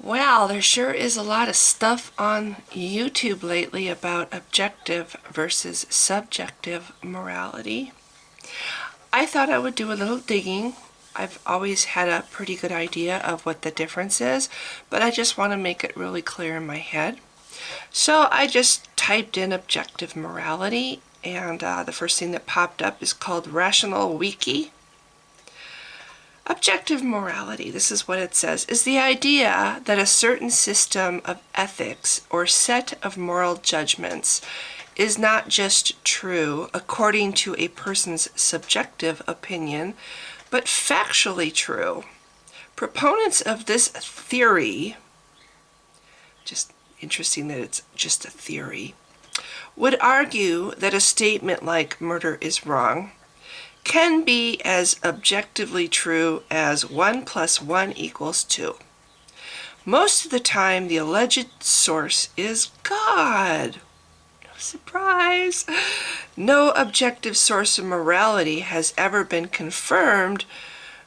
Well, there sure is a lot of stuff on YouTube lately about objective versus subjective morality. I thought I would do a little digging. I've always had a pretty good idea of what the difference is, but I just want to make it really clear in my head. So I just typed in objective morality, and the first thing that popped up is called Rational Wiki. Objective morality, this is what it says, is the idea that a certain system of ethics or set of moral judgments is not just true according to a person's subjective opinion, but factually true. Proponents of this theory, just interesting that it's just a theory, would argue that a statement like murder is wrong can be as objectively true as 1 + 1 = 2. Most of the time, the alleged source is God. No surprise. No objective source of morality has ever been confirmed,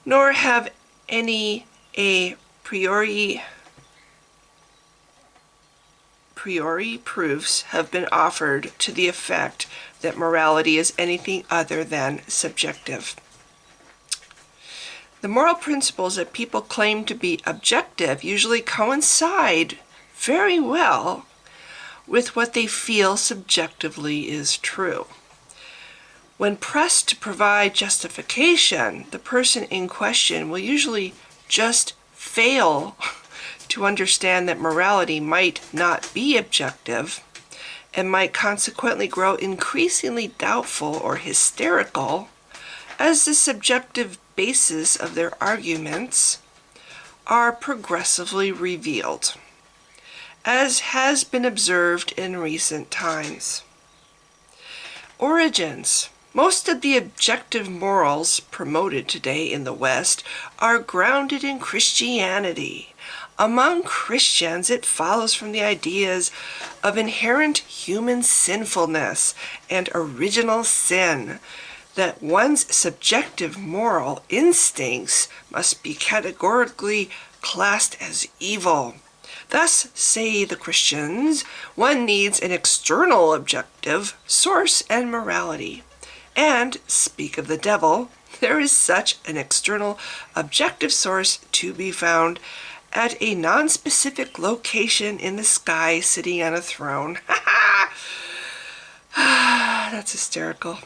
nor have any a priori proofs have been offered to the effect that morality is anything other than subjective. The moral principles that people claim to be objective usually coincide very well with what they feel subjectively is true. When pressed to provide justification, the person in question will usually just fail to understand that morality might not be objective and might consequently grow increasingly doubtful or hysterical as the subjective basis of their arguments are progressively revealed, as has been observed in recent times. Origins. Most of the objective morals promoted today in the West are grounded in Christianity. Among Christians, it follows from the ideas of inherent human sinfulness and original sin that one's subjective moral instincts must be categorically classed as evil. Thus, say the Christians, one needs an external objective source and morality. And, speak of the devil, there is such an external objective source to be found at a non-specific location in the sky sitting on a throne. That's hysterical.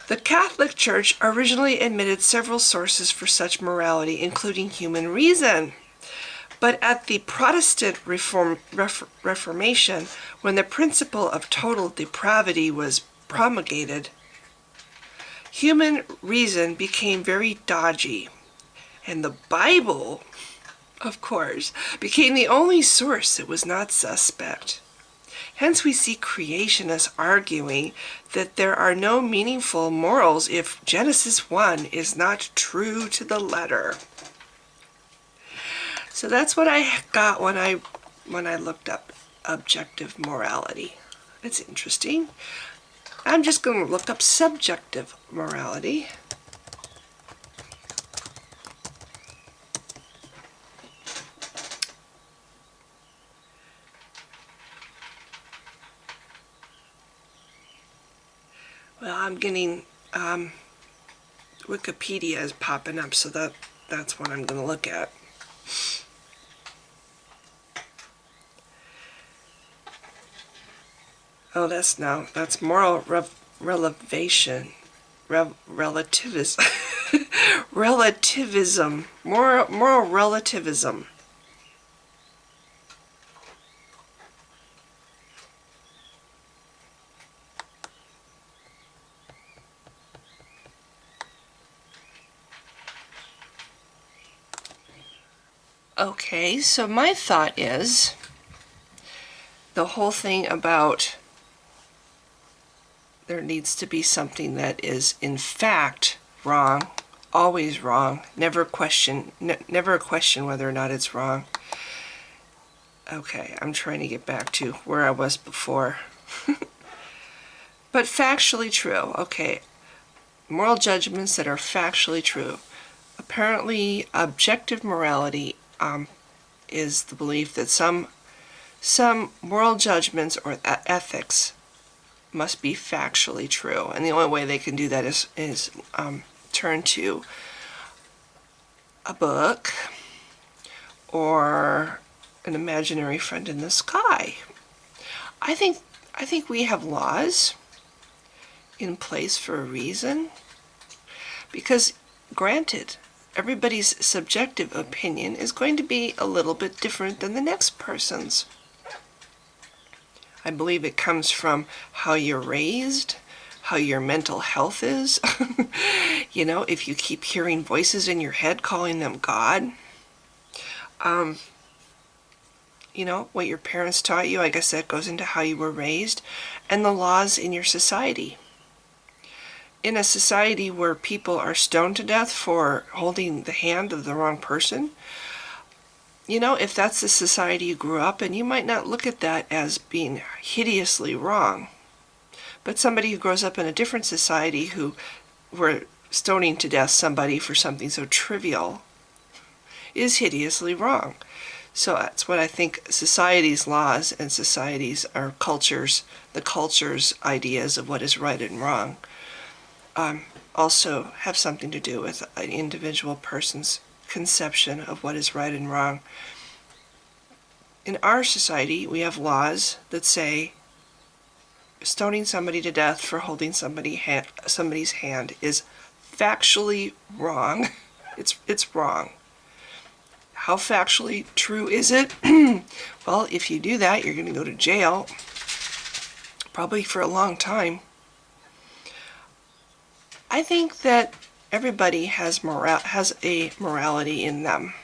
The Catholic Church originally admitted several sources for such morality, including human reason. But at the Protestant Reformation, when the principle of total depravity was promulgated, human reason became very dodgy, and the Bible, of course, became the only source that was not suspect. Hence we see creationists arguing that there are no meaningful morals if Genesis 1 is not true to the letter. So that's what I got when I looked up objective morality. It's interesting. I'm just going to look up subjective morality. Well, I'm getting Wikipedia is popping up, so that's what I'm going to look at. Oh, that's moral relativism. Relativism. Moral relativism. Okay, so my thought is the whole thing about there needs to be something that is in fact wrong, always wrong, never a question whether or not it's wrong. Okay, I'm trying to get back to where I was before. But factually true. Okay, moral judgments that are factually true. Apparently, objective morality is the belief that some moral judgments or ethics must be factually true, and the only way they can do that is turn to a book or an imaginary friend in the sky. I think we have laws in place for a reason, because granted, everybody's subjective opinion is going to be a little bit different than the next person's. I believe it comes from how you're raised, how your mental health is. You know, if you keep hearing voices in your head calling them God, you know, what your parents taught you, I guess that goes into how you were raised, and the laws in your society. In a society where people are stoned to death for holding the hand of the wrong person, you know, if that's the society you grew up in, you might not look at that as being hideously wrong. But somebody who grows up in a different society who were stoning to death somebody for something so trivial is hideously wrong. So that's what I think society's laws and society's, our cultures, the culture's ideas of what is right and wrong, also have something to do with an individual person's conception of what is right and wrong. In our society, we have laws that say stoning somebody to death for holding somebody's hand is factually wrong. It's wrong. How factually true is it? Well, if you do that, you're going to go to jail, probably for a long time. I think that everybody has a morality in them.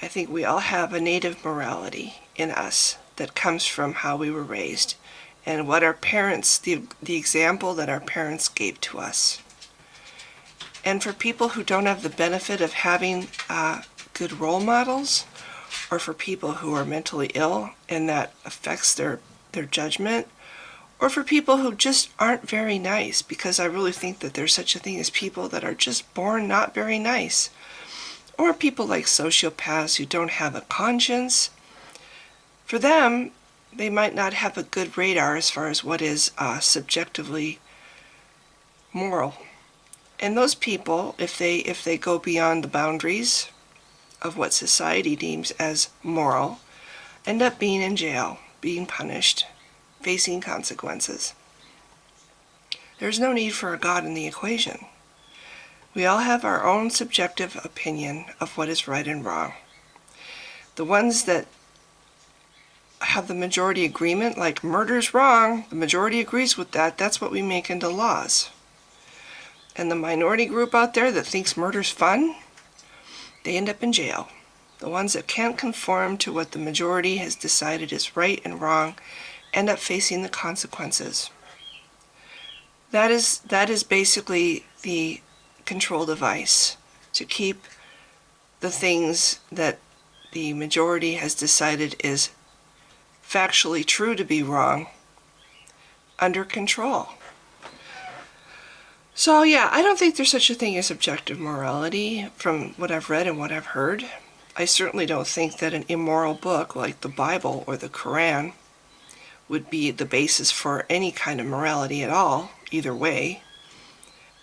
I think we all have a native morality in us that comes from how we were raised and what our parents, the example that our parents gave to us. And for people who don't have the benefit of having good role models, or for people who are mentally ill and that affects their judgment, or for people who just aren't very nice, because I really think that there's such a thing as people that are just born not very nice, or people like sociopaths who don't have a conscience. For them, they might not have a good radar as far as what is subjectively moral. And those people, if they go beyond the boundaries of what society deems as moral, end up being in jail, being punished, facing consequences. There's no need for a God in the equation. We all have our own subjective opinion of what is right and wrong. The ones that have the majority agreement, like murder's wrong, the majority agrees with that, that's what we make into laws. And the minority group out there that thinks murder's fun, they end up in jail. The ones that can't conform to what the majority has decided is right and wrong end up facing the consequences. That is basically the control device to keep the things that the majority has decided is factually true to be wrong under control. So yeah, I don't think there's such a thing as objective morality from what I've read and what I've heard. I certainly don't think that an immoral book like the Bible or the Quran would be the basis for any kind of morality at all, either way.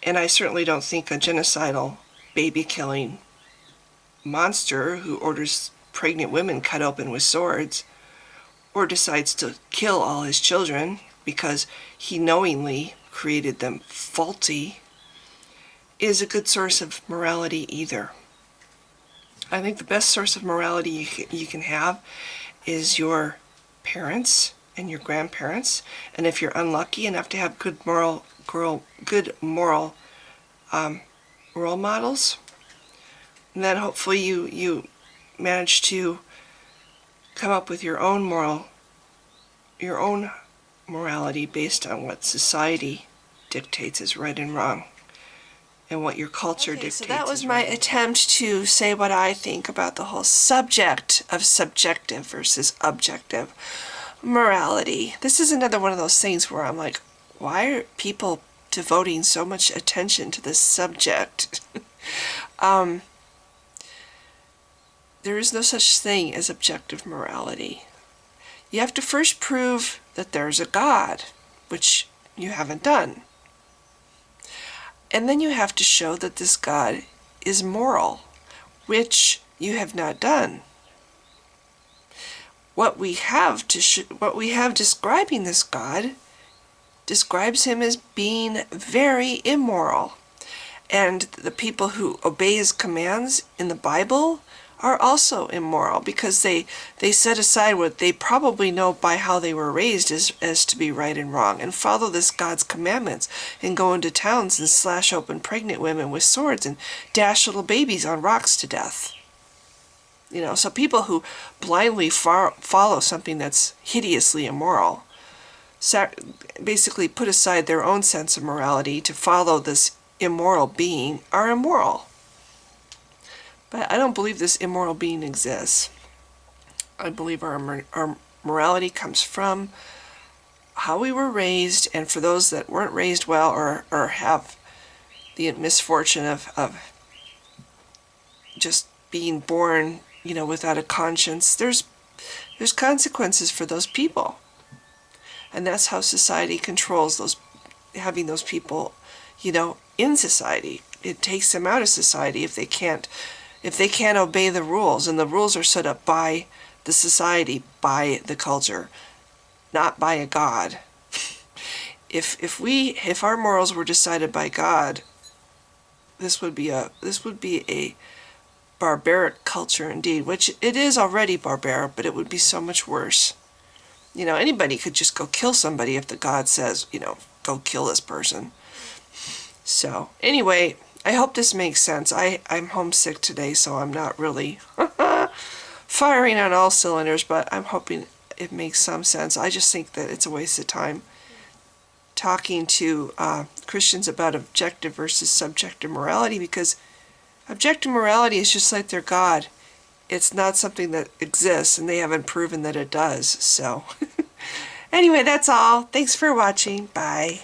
And I certainly don't think a genocidal, baby-killing monster who orders pregnant women cut open with swords or decides to kill all his children because he knowingly created them faulty is a good source of morality either. I think the best source of morality you can have is your parents and your grandparents, and if you're unlucky enough to have good moral role models, then hopefully you manage to come up with your own morality based on what society dictates is right and wrong, and what your culture dictates. So that was my attempt to say what I think about the whole subject of subjective versus objective morality. This is another one of those things where I'm like, why are people devoting so much attention to this subject? there is no such thing as objective morality. You have to first prove that there's a God, which you haven't done. And then you have to show that this God is moral, which you have not done. What we have describing this God describes him as being very immoral. And the people who obey his commands in the Bible are also immoral because they set aside what they probably know by how they were raised as to be right and wrong, and follow this God's commandments and go into towns and slash open pregnant women with swords and dash little babies on rocks to death. So people who blindly follow something that's hideously immoral basically put aside their own sense of morality to follow this immoral being are immoral. But I don't believe this immoral being exists. I believe our morality comes from how we were raised, and for those that weren't raised well or have the misfortune of just being born, without a conscience, there's consequences for those people. And that's how society controls having those people, in society. It takes them out of society if they can't obey the rules, and the rules are set up by the society, by the culture, not by a God. If our morals were decided by God, this would be a barbaric culture indeed, which it is already barbaric, but it would be so much worse. Anybody could just go kill somebody if the God says, go kill this person. So anyway, I hope this makes sense. I'm homesick today, so I'm not really firing on all cylinders, but I'm hoping it makes some sense. I just think that it's a waste of time talking to Christians about objective versus subjective morality, because objective morality is just like their God. It's not something that exists, and they haven't proven that it does. So anyway, that's all. Thanks for watching. Bye.